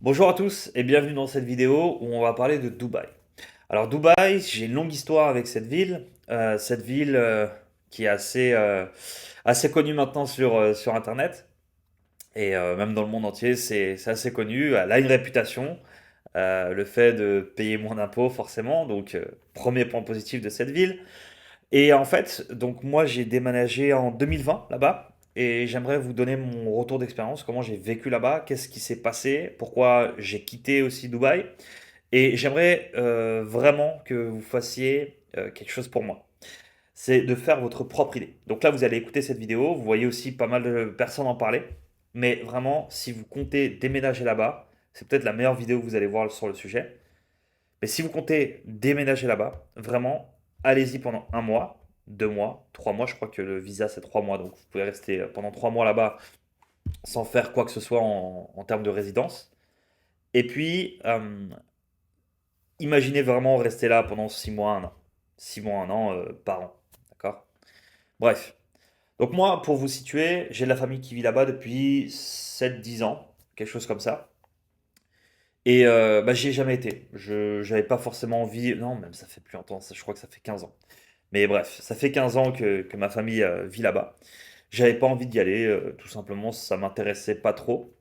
Bonjour à tous et bienvenue dans cette vidéo où on va parler de Dubaï. Alors Dubaï, j'ai une longue histoire avec cette ville qui est assez connue maintenant sur Internet et même dans le monde entier, c'est assez connu. Elle a une réputation, le fait de payer moins d'impôts forcément, donc premier point positif de cette ville. Et en fait, donc moi j'ai déménagé en 2020 là-bas et j'aimerais vous donner mon retour d'expérience, comment j'ai vécu là-bas, qu'est-ce qui s'est passé, pourquoi j'ai quitté aussi Dubaï. Et j'aimerais vraiment que vous fassiez quelque chose pour moi. C'est de faire votre propre idée. Donc là, vous allez écouter cette vidéo, vous voyez aussi pas mal de personnes en parler. Mais vraiment, si vous comptez déménager là-bas, c'est peut-être la meilleure vidéo que vous allez voir sur le sujet. Mais si vous comptez déménager là-bas, vraiment, allez-y pendant un mois, 2 mois, 3 mois. Je crois que le visa c'est 3 mois, donc vous pouvez rester pendant 3 mois là-bas sans faire quoi que ce soit en termes de résidence. Et puis, imaginez vraiment rester là pendant 6 mois, un an. 6 mois, un an par an. D'accord. Bref. Donc moi, pour vous situer, j'ai de la famille qui vit là-bas depuis 7, 10 ans, quelque chose comme ça. Et bah, j'y ai jamais été. Je n'avais pas forcément envie. Non, même ça fait plus longtemps, je crois que ça fait 15 ans. Mais bref, ça fait 15 ans que ma famille vit là-bas. J'avais pas envie d'y aller, tout simplement, ça m'intéressait pas trop.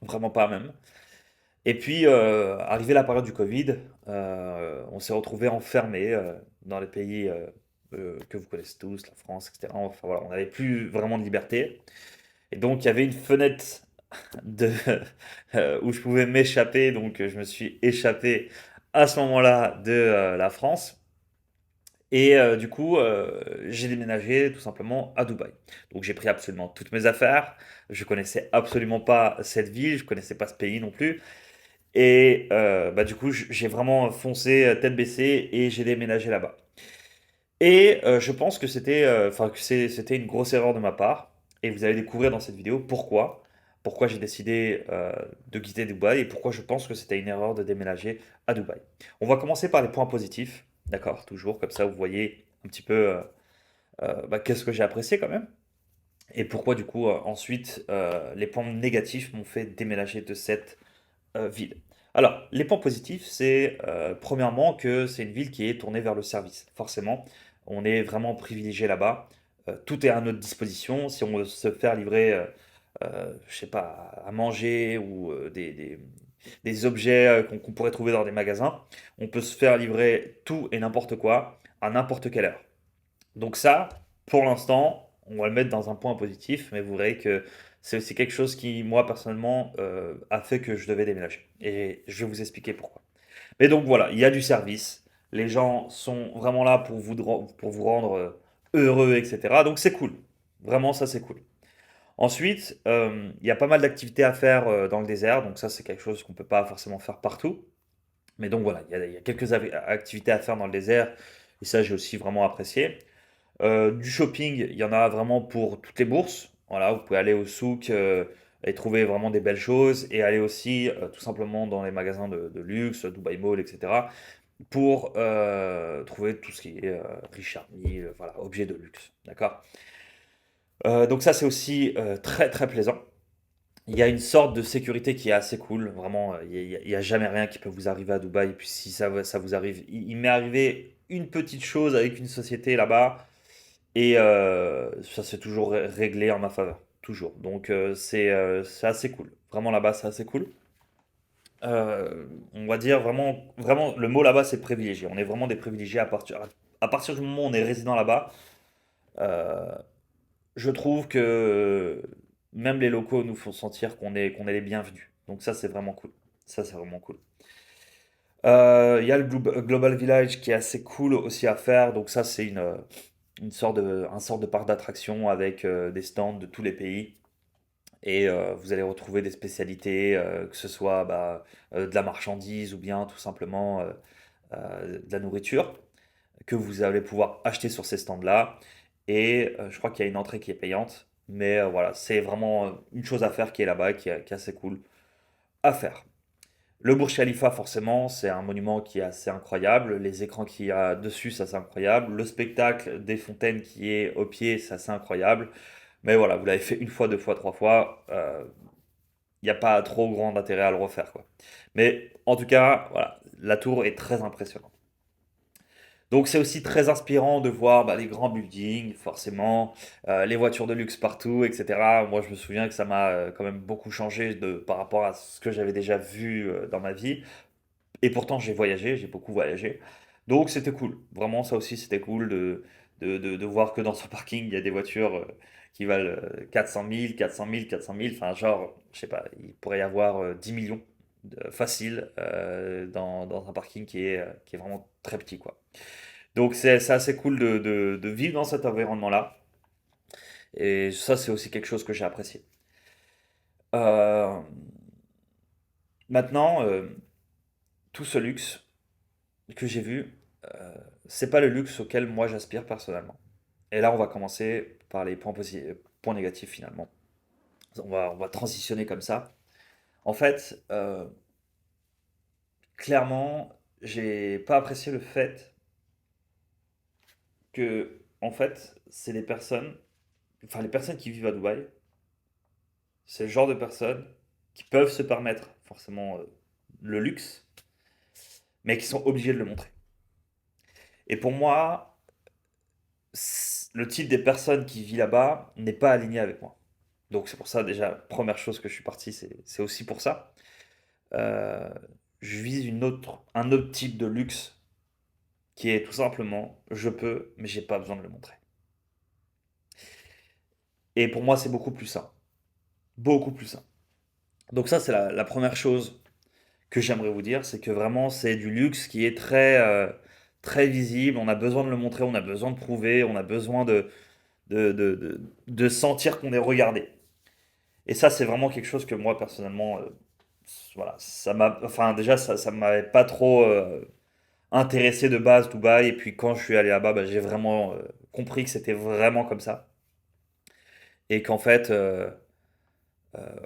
Vraiment pas même. Et puis, arrivé la période du Covid, on s'est retrouvés enfermés dans les pays que vous connaissez tous, la France, etc. Enfin voilà, on n'avait plus vraiment de liberté. Et donc, il y avait une fenêtre de, où je pouvais m'échapper. Donc, je me suis échappé à ce moment-là de la France. Et du coup, j'ai déménagé tout simplement à Dubaï. Donc, j'ai pris absolument toutes mes affaires. Je connaissais absolument pas cette ville, je connaissais pas ce pays non plus. Et bah, du coup, j'ai vraiment foncé tête baissée et j'ai déménagé là-bas. Et je pense que c'était une grosse erreur de ma part. Et vous allez découvrir dans cette vidéo pourquoi j'ai décidé de quitter Dubaï et pourquoi je pense que c'était une erreur de déménager à Dubaï. On va commencer par les points positifs, d'accord, toujours comme ça vous voyez un petit peu bah, qu'est-ce que j'ai apprécié quand même. Et pourquoi du coup ensuite les points négatifs m'ont fait déménager de cette ville. Alors, les points positifs, c'est premièrement que c'est une ville qui est tournée vers le service. Forcément, on est vraiment privilégié là-bas. Tout est à notre disposition. Si on veut se faire livrer, je sais pas, à manger ou des objets qu'on pourrait trouver dans des magasins, on peut se faire livrer tout et n'importe quoi à n'importe quelle heure. Donc ça, pour l'instant, on va le mettre dans un point positif, mais vous verrez que c'est aussi quelque chose qui, moi, personnellement, a fait que je devais déménager. Et je vais vous expliquer pourquoi. Mais donc voilà, il y a du service. Les gens sont vraiment là pour vous rendre heureux, etc. Donc c'est cool. Vraiment, ça, c'est cool. Ensuite, il y a pas mal d'activités à faire dans le désert. Donc ça, c'est quelque chose qu'on ne peut pas forcément faire partout. Mais donc voilà, il y a quelques activités à faire dans le désert. Et ça, j'ai aussi vraiment apprécié. Du shopping, il y en a vraiment pour toutes les bourses. Voilà, vous pouvez aller au souk et trouver vraiment des belles choses et aller aussi tout simplement dans les magasins de luxe, Dubai Mall, etc. pour trouver tout ce qui est Richard Mille, voilà, objets de luxe. D'accord. Donc ça c'est aussi très très plaisant. Il y a une sorte de sécurité qui est assez cool. Vraiment, il y a jamais rien qui peut vous arriver à Dubaï. Et puis si ça vous arrive, il m'est arrivé une petite chose avec une société là-bas. Et ça s'est toujours réglé en ma faveur, toujours. Donc c'est assez cool. Vraiment là-bas, c'est assez cool. On va dire vraiment, vraiment, le mot là-bas, c'est privilégié. On est vraiment des privilégiés à partir du moment où on est résident là-bas. euh, je trouve que même les locaux nous font sentir qu'on est les bienvenus. Donc ça, c'est vraiment cool. Ça, c'est vraiment cool. Il y a le Global Village qui est assez cool aussi à faire. Donc ça, c'est un sorte de parc d'attraction avec des stands de tous les pays. Et vous allez retrouver des spécialités, que ce soit bah, de la marchandise ou bien tout simplement de la nourriture que vous allez pouvoir acheter sur ces stands-là. Et je crois qu'il y a une entrée qui est payante. Mais voilà, c'est vraiment une chose à faire qui est là-bas, qui est assez cool à faire. Le Burj Khalifa, forcément, c'est un monument qui est assez incroyable. Les écrans qu'il y a dessus, ça c'est incroyable. Le spectacle des fontaines qui est au pied, ça c'est incroyable. Mais voilà, vous l'avez fait une fois, deux fois, trois fois. il n'y a pas trop grand intérêt à le refaire, quoi. Mais en tout cas, voilà, la tour est très impressionnante. Donc c'est aussi très inspirant de voir les grands buildings, forcément, les voitures de luxe partout, etc. Moi, je me souviens que ça m'a quand même beaucoup changé par rapport à ce que j'avais déjà vu dans ma vie. Et pourtant, j'ai voyagé, j'ai beaucoup voyagé. Donc c'était cool. Vraiment, ça aussi, c'était cool de voir que dans ce parking, il y a des voitures qui valent 400 000, 400 000, 400 000. Enfin, genre, je sais pas, il pourrait y avoir 10 millions facile dans un parking qui est vraiment très petit, quoi. Donc c'est assez cool de vivre dans cet environnement-là. Et ça, c'est aussi quelque chose que j'ai apprécié. Euh, Maintenant, tout ce luxe que j'ai vu, c'est pas le luxe auquel moi j'aspire personnellement. Et là, on va commencer par les points négatifs finalement. On va transitionner comme ça. En fait, clairement, j'ai pas apprécié le fait que, en fait, c'est des personnes, enfin les personnes qui vivent à Dubaï, c'est le genre de personnes qui peuvent se permettre forcément le luxe, mais qui sont obligées de le montrer. Et pour moi, le type des personnes qui vit là-bas n'est pas aligné avec moi. Donc c'est pour ça déjà, première chose que je suis parti, c'est aussi pour ça. Euh, je vise un autre type de luxe qui est tout simplement, je peux, mais j'ai pas besoin de le montrer. Et pour moi, c'est beaucoup plus sain. Beaucoup plus sain. Donc ça, c'est la première chose que j'aimerais vous dire, c'est que vraiment c'est du luxe qui est très visible, on a besoin de le montrer, on a besoin de prouver, on a besoin de sentir qu'on est regardé. Et ça c'est vraiment quelque chose que moi personnellement, voilà, enfin déjà ça m'avait pas trop intéressé de base Dubaï, et puis quand je suis allé là-bas, j'ai vraiment compris que c'était vraiment comme ça. Et qu'en fait,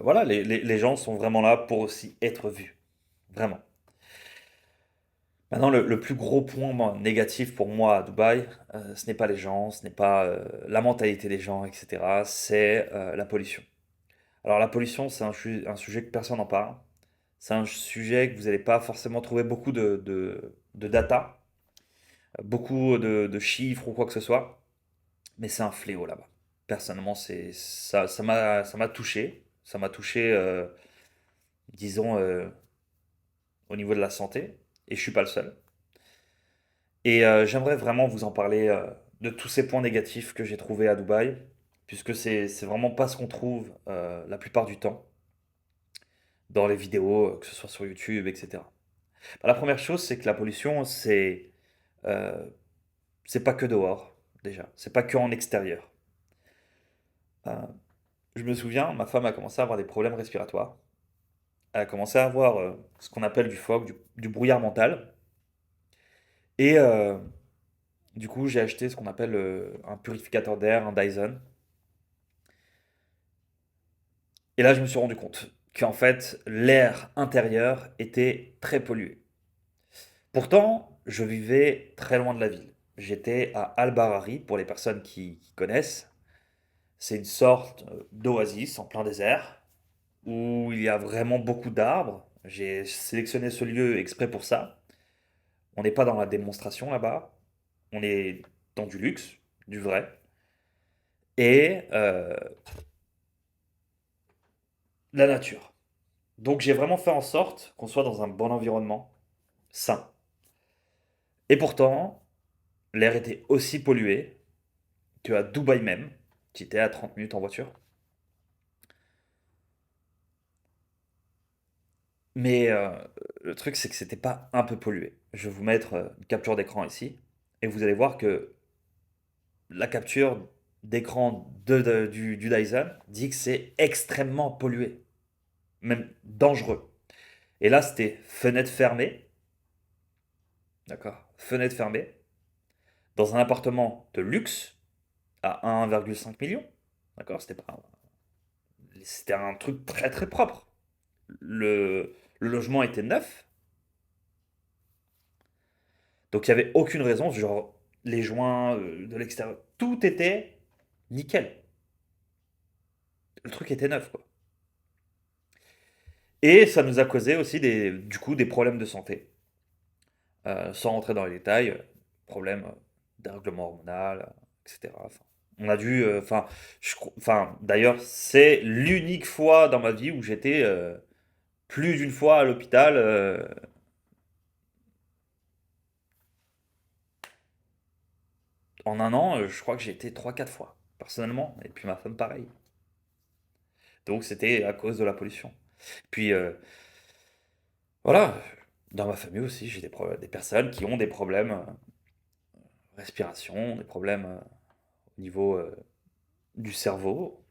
voilà, les gens sont vraiment là pour aussi être vus. Vraiment. Maintenant, le plus gros point négatif pour moi à Dubaï, ce n'est pas les gens, ce n'est pas la mentalité des gens, etc. C'est la pollution. Alors la pollution, c'est un sujet que personne n'en parle. C'est un sujet que vous n'allez pas forcément trouver beaucoup de data, beaucoup de chiffres ou quoi que ce soit, mais c'est un fléau là-bas. Personnellement, ça m'a touché. Ça m'a touché, disons, au niveau de la santé, et je suis pas le seul. Et j'aimerais vraiment vous en parler de tous ces points négatifs que j'ai trouvés à Dubaï, puisque c'est vraiment pas ce qu'on trouve la plupart du temps dans les vidéos, que ce soit sur YouTube, etc. La première chose, c'est que la pollution, euh, c'est pas que dehors, déjà. C'est pas que en extérieur. Euh, je me souviens, ma femme a commencé à avoir des problèmes respiratoires. Elle a commencé à avoir ce qu'on appelle du fog, du brouillard mental. Et du coup, j'ai acheté ce qu'on appelle un purificateur d'air, un Dyson. Et là, je me suis rendu compte qu'en fait, l'air intérieur était très pollué. Pourtant, je vivais très loin de la ville. J'étais à Al-Barari, pour les personnes qui connaissent. C'est une sorte d'oasis en plein désert, où il y a vraiment beaucoup d'arbres. J'ai sélectionné ce lieu exprès pour ça. On n'est pas dans la démonstration là-bas, on est dans du luxe, du vrai. Et la nature. Donc j'ai vraiment fait en sorte qu'on soit dans un bon environnement, sain. Et pourtant, l'air était aussi pollué qu'à Dubaï même, qui était à 30 minutes en voiture. Mais le truc, c'est que c'était pas un peu pollué. Je vais vous mettre une capture d'écran ici, et vous allez voir que la capture d'écran du Dyson dit que c'est extrêmement pollué, même dangereux. Et là, c'était fenêtre fermée, d'accord? Fenêtre fermée, dans un appartement de luxe à 1,5 million, d'accord? C'était un truc très très propre. Le logement était neuf, donc il n'y avait aucune raison, genre les joints de l'extérieur, tout était nickel. Le truc était neuf, quoi. Et ça nous a causé aussi du coup des problèmes de santé. Sans rentrer dans les détails, problèmes dérèglement hormonal, etc. Enfin, on a dû, enfin, enfin, d'ailleurs, c'est l'unique fois dans ma vie où j'étais plus d'une fois à l'hôpital. En un an, je crois que j'ai été 3, 4 fois, personnellement. Et puis ma femme, pareil. Donc c'était à cause de la pollution. Puis voilà, dans ma famille aussi, j'ai des personnes qui ont des problèmes respiration, des problèmes au niveau du cerveau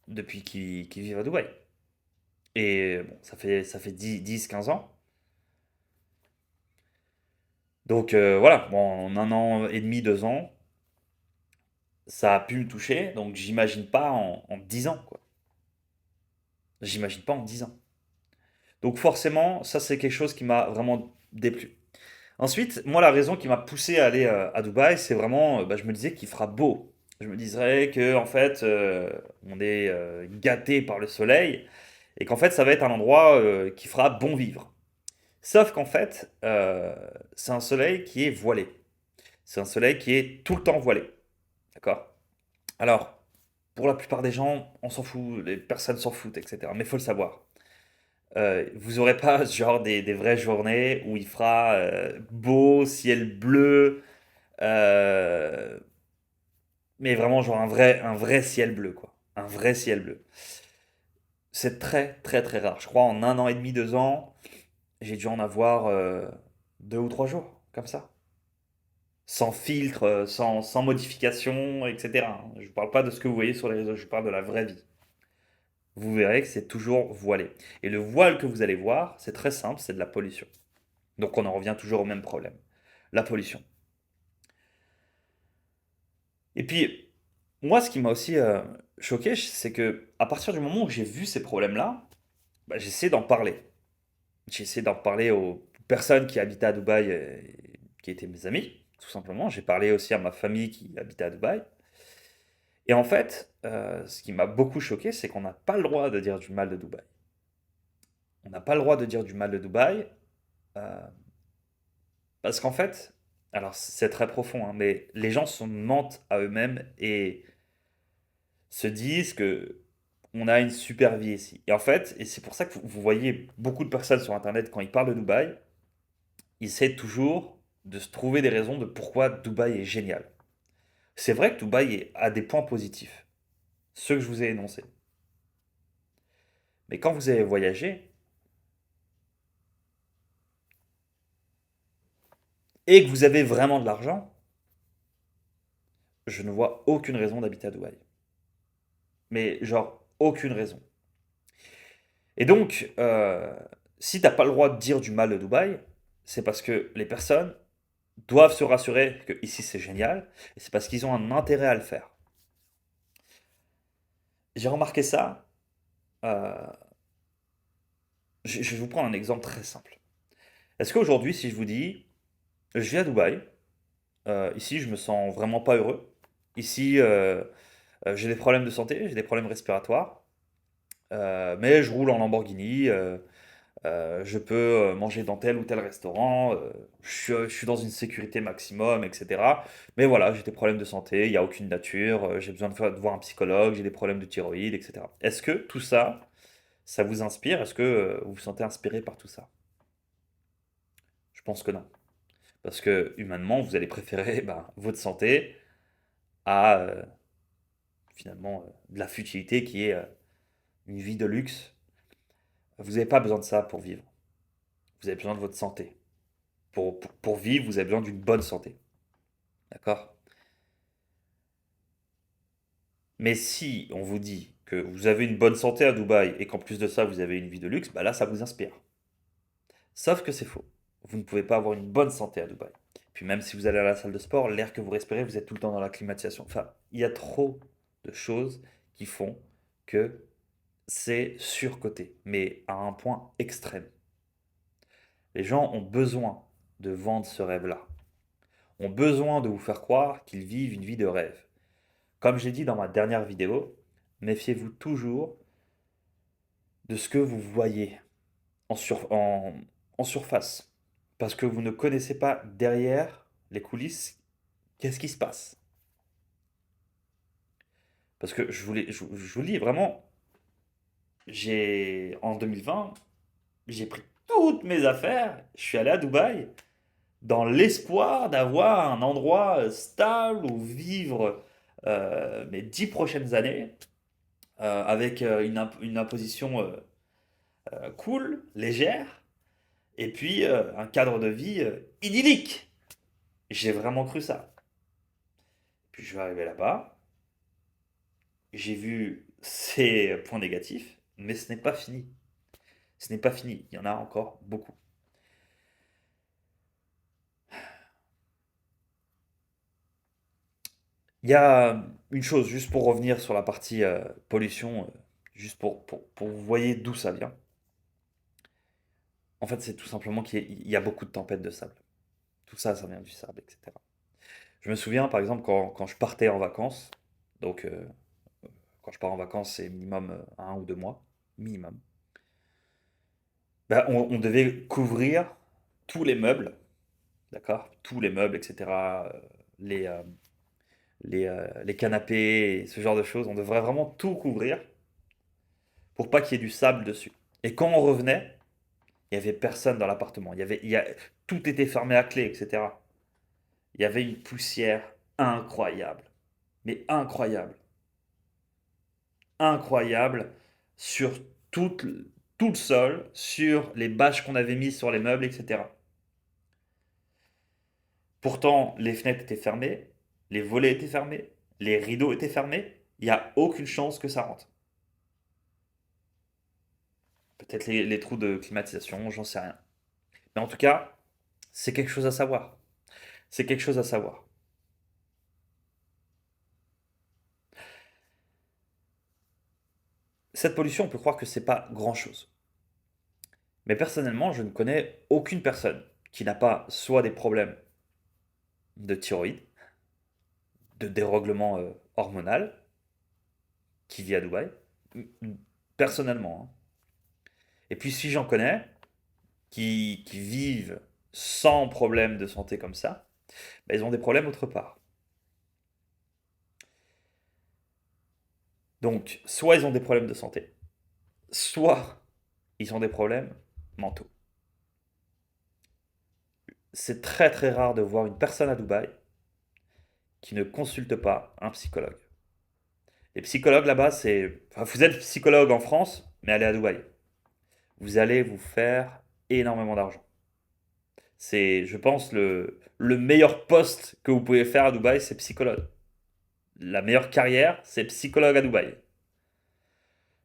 depuis qu'ils vivent à Dubaï. Et bon, ça fait 10, 10, 15 ans. Donc voilà, bon, en un an et demi, 2 ans, ça a pu me toucher. Donc j'imagine pas en 10 ans, quoi. J'imagine pas en 10 ans. Donc forcément, ça c'est quelque chose qui m'a vraiment déplu. Ensuite, moi la raison qui m'a poussé à aller à Dubaï, c'est vraiment, bah, je me disais qu'il fera beau. Je me disais que en fait, on est gâté par le soleil et qu'en fait, ça va être un endroit qui fera bon vivre. Sauf qu'en fait, c'est un soleil qui est voilé. C'est un soleil qui est tout le temps voilé. D'accord? Alors, pour la plupart des gens, on s'en fout, les personnes s'en foutent, etc. Mais il faut le savoir. Vous aurez pas genre des vraies journées où il fera beau, ciel bleu, euh, mais vraiment genre un vrai ciel bleu, quoi. Un vrai ciel bleu. C'est très très très rare. Je crois en un an et demi, 2 ans, j'ai dû en avoir 2 ou 3 jours, comme ça. Sans filtre, sans modification, etc. Je ne parle pas de ce que vous voyez sur les réseaux, je parle de la vraie vie. Vous verrez que c'est toujours voilé. Et le voile que vous allez voir, c'est très simple, c'est de la pollution. Donc on en revient toujours au même problème. La pollution. Et puis, moi, ce qui m'a aussi choqué, c'est que à partir du moment où j'ai vu ces problèmes-là, bah, j'ai essayé d'en parler. J'ai essayé d'en parler aux personnes qui habitaient à Dubaï et qui étaient mes amis, tout simplement. J'ai parlé aussi à ma famille qui habitait à Dubaï. Et en fait, ce qui m'a beaucoup choqué, c'est qu'on n'a pas le droit de dire du mal de Dubaï. On n'a pas le droit de dire du mal de Dubaï euh, parce qu'en fait, alors c'est très profond, hein, mais les gens se mentent à eux-mêmes et se disent que on a une super vie ici. Et en fait, et c'est pour ça que vous voyez beaucoup de personnes sur Internet quand ils parlent de Dubaï, ils essaient toujours de se trouver des raisons de pourquoi Dubaï est génial. C'est vrai que Dubaï a des points positifs, ceux que je vous ai énoncés. Mais quand vous avez voyagé et que vous avez vraiment de l'argent, je ne vois aucune raison d'habiter à Dubaï. Mais genre, aucune raison. Et donc, si t'as pas le droit de dire du mal de Dubaï, c'est parce que les personnes doivent se rassurer que ici c'est génial, et c'est parce qu'ils ont un intérêt à le faire. J'ai remarqué ça. euh, je vais vous prendre un exemple très simple. Est-ce qu'aujourd'hui, si je vous dis, je vis à Dubaï, ici je me sens vraiment pas heureux, ici j'ai des problèmes de santé, j'ai des problèmes respiratoires, mais je roule en Lamborghini, je peux manger dans tel ou tel restaurant, je suis dans une sécurité maximum, etc. Mais voilà, j'ai des problèmes de santé, il n'y a aucune nature, j'ai besoin de voir un psychologue, j'ai des problèmes de thyroïde, etc. Est-ce que tout ça, ça vous inspire? Est-ce que vous vous sentez inspiré par tout ça? Je pense que non. Parce que humainement, vous allez préférer ben, votre santé à finalement de la futilité qui est une vie de luxe. Vous n'avez pas besoin de ça pour vivre. Vous avez besoin de votre santé. Pour vivre, vous avez besoin d'une bonne santé. D'accord? Mais si on vous dit que vous avez une bonne santé à Dubaï et qu'en plus de ça, vous avez une vie de luxe, bah là, ça vous inspire. Sauf que c'est faux. Vous ne pouvez pas avoir une bonne santé à Dubaï. Puis même si vous allez à la salle de sport, l'air que vous respirez, vous êtes tout le temps dans la climatisation. Enfin, il y a trop de choses qui font que c'est surcoté, mais à un point extrême. Les gens ont besoin de vendre ce rêve-là. Ont besoin de vous faire croire qu'ils vivent une vie de rêve. Comme j'ai dit dans ma dernière vidéo, méfiez-vous toujours de ce que vous voyez en surface. Parce que vous ne connaissez pas derrière les coulisses, qu'est-ce qui se passe. Parce que je vous le dis vraiment, en 2020, j'ai pris toutes mes affaires, je suis allé à Dubaï dans l'espoir d'avoir un endroit stable où vivre mes 10 prochaines années avec une imposition cool, légère, et puis un cadre de vie idyllique. J'ai vraiment cru ça. Puis je vais arriver là-bas, j'ai vu ces points négatifs, mais ce n'est pas fini. Ce n'est pas fini, il y en a encore beaucoup. Il y a une chose, juste pour revenir sur la partie pollution, juste pour vous voyez d'où ça vient. En fait, c'est tout simplement qu'il y a beaucoup de tempêtes de sable. Tout ça, ça vient du sable, etc. Je me souviens, par exemple, quand je partais en vacances, donc quand je pars en vacances, c'est minimum 1 ou 2 mois, minimum. Bah, on devait couvrir tous les meubles, d'accord? Tous les meubles, etc. Les, euh, les canapés, et ce genre de choses. On devrait vraiment tout couvrir pour pas qu'il y ait du sable dessus. Et quand on revenait, il y avait personne dans l'appartement. Tout était fermé à clé, etc. Il y avait une poussière incroyable. Mais incroyable. Incroyable sur tout, tout le sol, sur les bâches qu'on avait mises sur les meubles, etc. Pourtant, les fenêtres étaient fermées, les volets étaient fermés, les rideaux étaient fermés. Il n'y a aucune chance que ça rentre. Peut-être les trous de climatisation, j'en sais rien. Mais en tout cas, c'est quelque chose à savoir. C'est quelque chose à savoir. Cette pollution, on peut croire que c'est pas grand-chose. Mais personnellement, je ne connais aucune personne qui n'a pas soit des problèmes de thyroïde, de dérèglement hormonal, qui vit à Dubaï. Personnellement, hein. Et puis si j'en connais, qui vivent sans problème de santé comme ça, bah, ils ont des problèmes autre part. Donc, soit ils ont des problèmes de santé, soit ils ont des problèmes mentaux. C'est très très rare de voir une personne à Dubaï qui ne consulte pas un psychologue. Les psychologues là-bas, c'est... Enfin, vous êtes psychologue en France, mais allez à Dubaï. Vous allez vous faire énormément d'argent. C'est, je pense, le meilleur poste que vous pouvez faire à Dubaï, c'est psychologue. La meilleure carrière, c'est psychologue à Dubaï.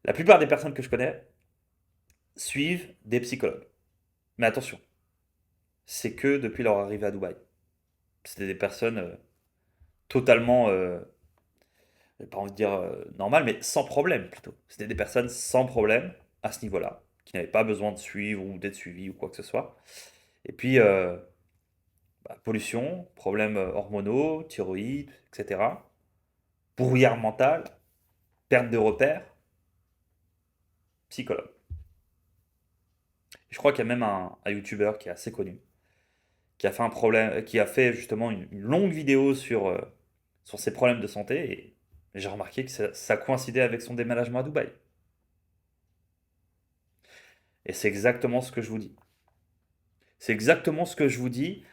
La plupart des personnes que je connais suivent des psychologues. Mais attention, c'est que depuis leur arrivée à Dubaï. C'était des personnes totalement, j'ai pas envie de dire normales, mais sans problème plutôt. C'était des personnes sans problème à ce niveau-là, qui n'avaient pas besoin de suivre ou d'être suivies ou quoi que ce soit. Et puis, pollution, problèmes hormonaux, thyroïde, etc. Brouillard mental, perte de repères, psychologue. Je crois qu'il y a même un YouTuber qui est assez connu, qui a fait un problème, qui a fait justement une longue vidéo sur ses problèmes de santé et j'ai remarqué que ça coïncidait avec son déménagement à Dubaï. Et c'est exactement ce que je vous dis. C'est exactement ce que je vous dis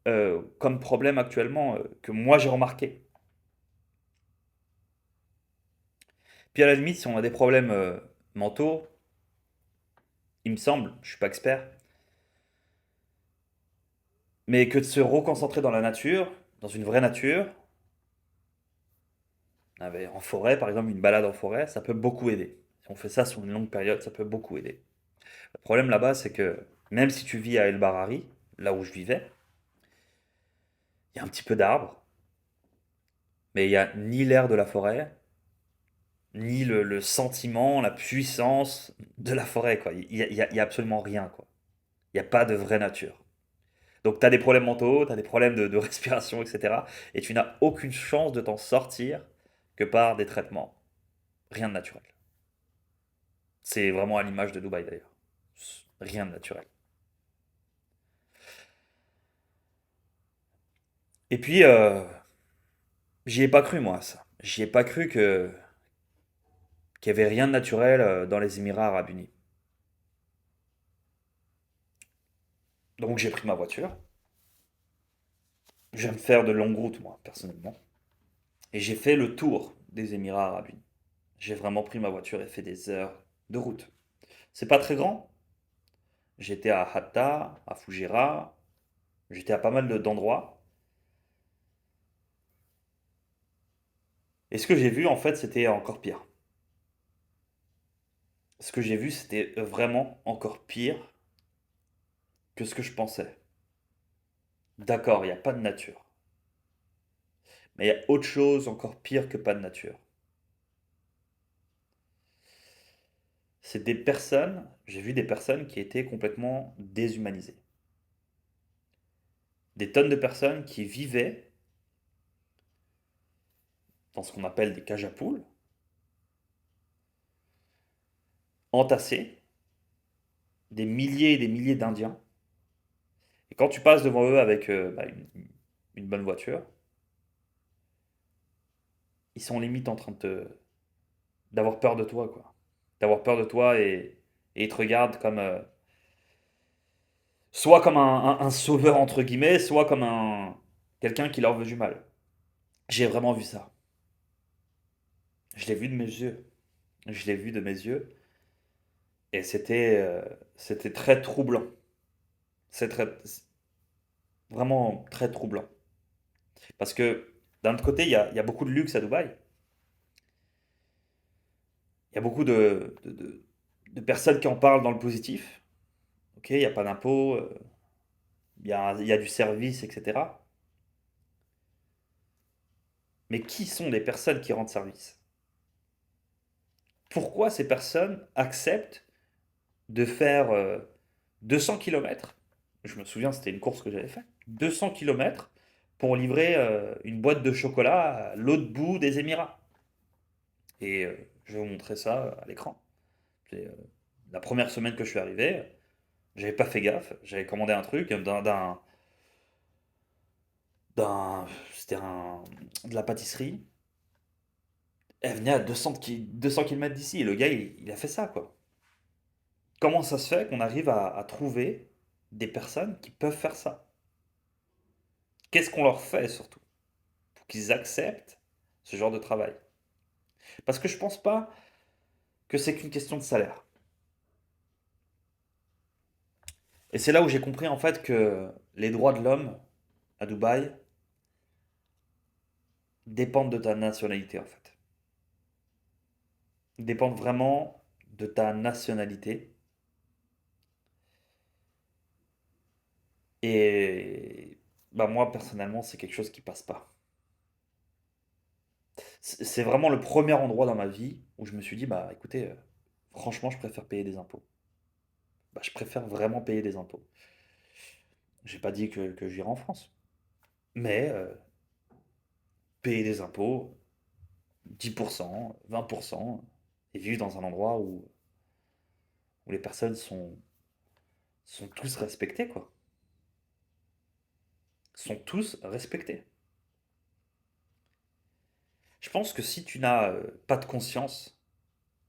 comme problème actuellement que moi j'ai remarqué. Puis à la limite, si on a des problèmes mentaux, il me semble, je suis pas expert, mais que de se reconcentrer dans la nature, dans une vraie nature, en forêt par exemple, une balade en forêt, ça peut beaucoup aider. Si on fait ça sur une longue période, ça peut beaucoup aider. Le problème là-bas, c'est que même si tu vis à El Barari, là où je vivais, il y a un petit peu d'arbres, mais il n'y a ni l'air de la forêt, ni le sentiment, la puissance de la forêt, quoi. Il y a absolument rien, quoi. Il n'y a pas de vraie nature. Donc tu as des problèmes mentaux, tu as des problèmes de respiration, etc. Et tu n'as aucune chance de t'en sortir que par des traitements. Rien de naturel. C'est vraiment à l'image de Dubaï d'ailleurs. Rien de naturel. Et puis, j'y ai pas cru moi, à ça. J'y ai pas cru qu'il y avait rien de naturel dans les Émirats Arabes Unis. Donc j'ai pris ma voiture. J'aime faire de longues routes moi, personnellement. Et j'ai fait le tour des Émirats Arabes Unis. J'ai vraiment pris ma voiture et fait des heures de route. C'est pas très grand. J'étais à Hatta, à Fougera, j'étais à pas mal d'endroits. Et ce que j'ai vu, en fait, c'était encore pire. Ce que j'ai vu, c'était vraiment encore pire que ce que je pensais. D'accord, il n'y a pas de nature. Mais il y a autre chose encore pire que pas de nature. C'est des personnes, j'ai vu des personnes qui étaient complètement déshumanisées. Des tonnes de personnes qui vivaient dans ce qu'on appelle des cages à poules, entassées, des milliers et des milliers d'Indiens. Et quand tu passes devant eux avec une bonne voiture, ils sont limite en train de d'avoir peur de toi, quoi. D'avoir peur de toi et ils te regardent comme soit comme un sauveur entre guillemets, soit comme un quelqu'un qui leur veut du mal. J'ai vraiment vu ça. Je l'ai vu de mes yeux. Je l'ai vu de mes yeux et c'était très troublant. C'est vraiment très troublant parce que d'un autre côté, il y a beaucoup de luxe à Dubaï. Il y a beaucoup de personnes qui en parlent dans le positif. Ok, il n'y a pas d'impôt, il y a du service, etc. Mais qui sont les personnes qui rendent service? Pourquoi ces personnes acceptent de faire 200 km? Je me souviens, c'était une course que j'avais faite. 200 km pour livrer une boîte de chocolat à l'autre bout des Émirats. Et je vais vous montrer ça à l'écran. C'est la première semaine que je suis arrivé, j'avais pas fait gaffe. J'avais commandé un truc d'un- c'était de la pâtisserie. Elle venait à 200 km d'ici. Et le gars, il a fait ça, quoi. Comment ça se fait qu'on arrive à trouver des personnes qui peuvent faire ça? Qu'est-ce qu'on leur fait surtout pour qu'ils acceptent ce genre de travail? Parce que je pense pas que c'est qu'une question de salaire. Et c'est là où j'ai compris en fait que les droits de l'homme à Dubaï dépendent de ta nationalité en fait. Ils dépendent vraiment de ta nationalité. Et bah moi personnellement c'est quelque chose qui passe pas. C'est vraiment le premier endroit dans ma vie où je me suis dit bah écoutez, franchement je préfère payer des impôts. Bah, je préfère vraiment payer des impôts. J'ai pas dit que j'irai en France. Mais payer des impôts, 10%, 20%, et vivre dans un endroit où les personnes sont tous respectées, quoi. Sont tous respectés. Je pense que si tu n'as pas de conscience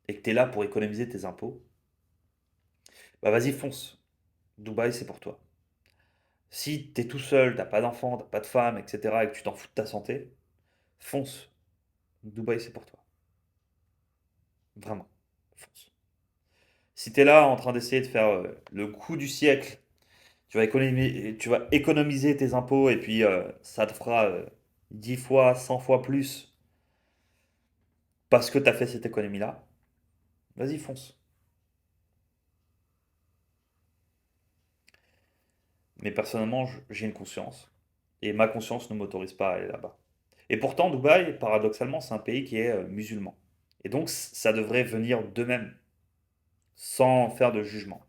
et que tu es là pour économiser tes impôts, bah vas-y, fonce. Dubaï, c'est pour toi. Si tu es tout seul, t'as pas d'enfant, t'as pas de femme, etc., et que tu t'en fous de ta santé, fonce. Dubaï, c'est pour toi. Vraiment. Fonce. Si tu es là en train d'essayer de faire le coup du siècle, tu vas économiser tes impôts et puis ça te fera 10 fois, 100 fois plus parce que tu as fait cette économie-là, vas-y, fonce. Mais personnellement, j'ai une conscience et ma conscience ne m'autorise pas à aller là-bas. Et pourtant, Dubaï, paradoxalement, c'est un pays qui est musulman. Et donc, ça devrait venir d'eux-mêmes, sans faire de jugement.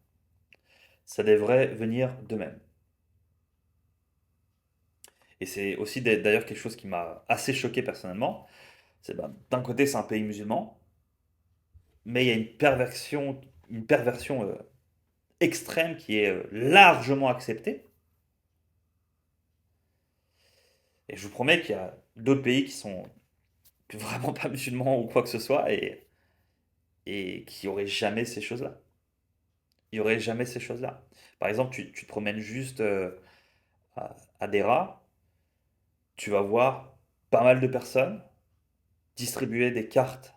Ça devrait venir d'eux-mêmes. Et c'est aussi d'ailleurs quelque chose qui m'a assez choqué personnellement. C'est ben, d'un côté, c'est un pays musulman, mais il y a une perversion extrême qui est largement acceptée. Et je vous promets qu'il y a d'autres pays qui sont vraiment pas musulmans ou quoi que ce soit et qui auraient jamais ces choses-là. Il y aurait jamais ces choses-là. Par exemple, tu te promènes juste à Dera, tu vas voir pas mal de personnes distribuer des cartes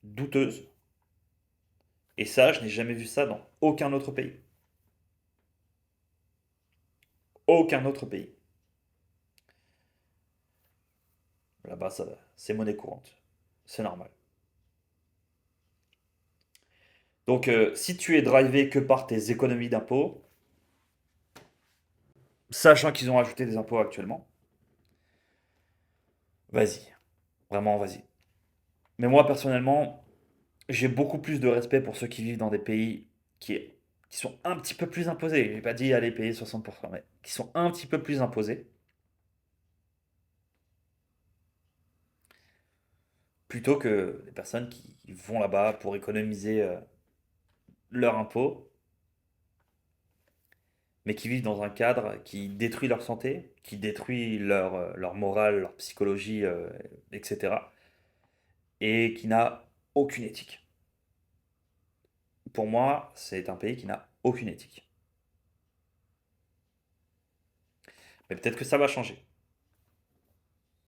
douteuses. Et ça, je n'ai jamais vu ça dans aucun autre pays. Aucun autre pays. Là-bas, ça, c'est monnaie courante. C'est normal. Donc, si tu es drivé que par tes économies d'impôts, sachant qu'ils ont ajouté des impôts actuellement, vas-y. Vraiment, vas-y. Mais moi, personnellement, j'ai beaucoup plus de respect pour ceux qui vivent dans des pays qui, qui sont un petit peu plus imposés. J'ai pas dit aller payer 60%, mais qui sont un petit peu plus imposés, plutôt que les personnes qui vont là-bas pour économiser leur impôt, mais qui vivent dans un cadre qui détruit leur santé, qui détruit leur morale, leur psychologie, etc. Et qui n'a aucune éthique. Pour moi, c'est un pays qui n'a aucune éthique. Mais peut-être que ça va changer.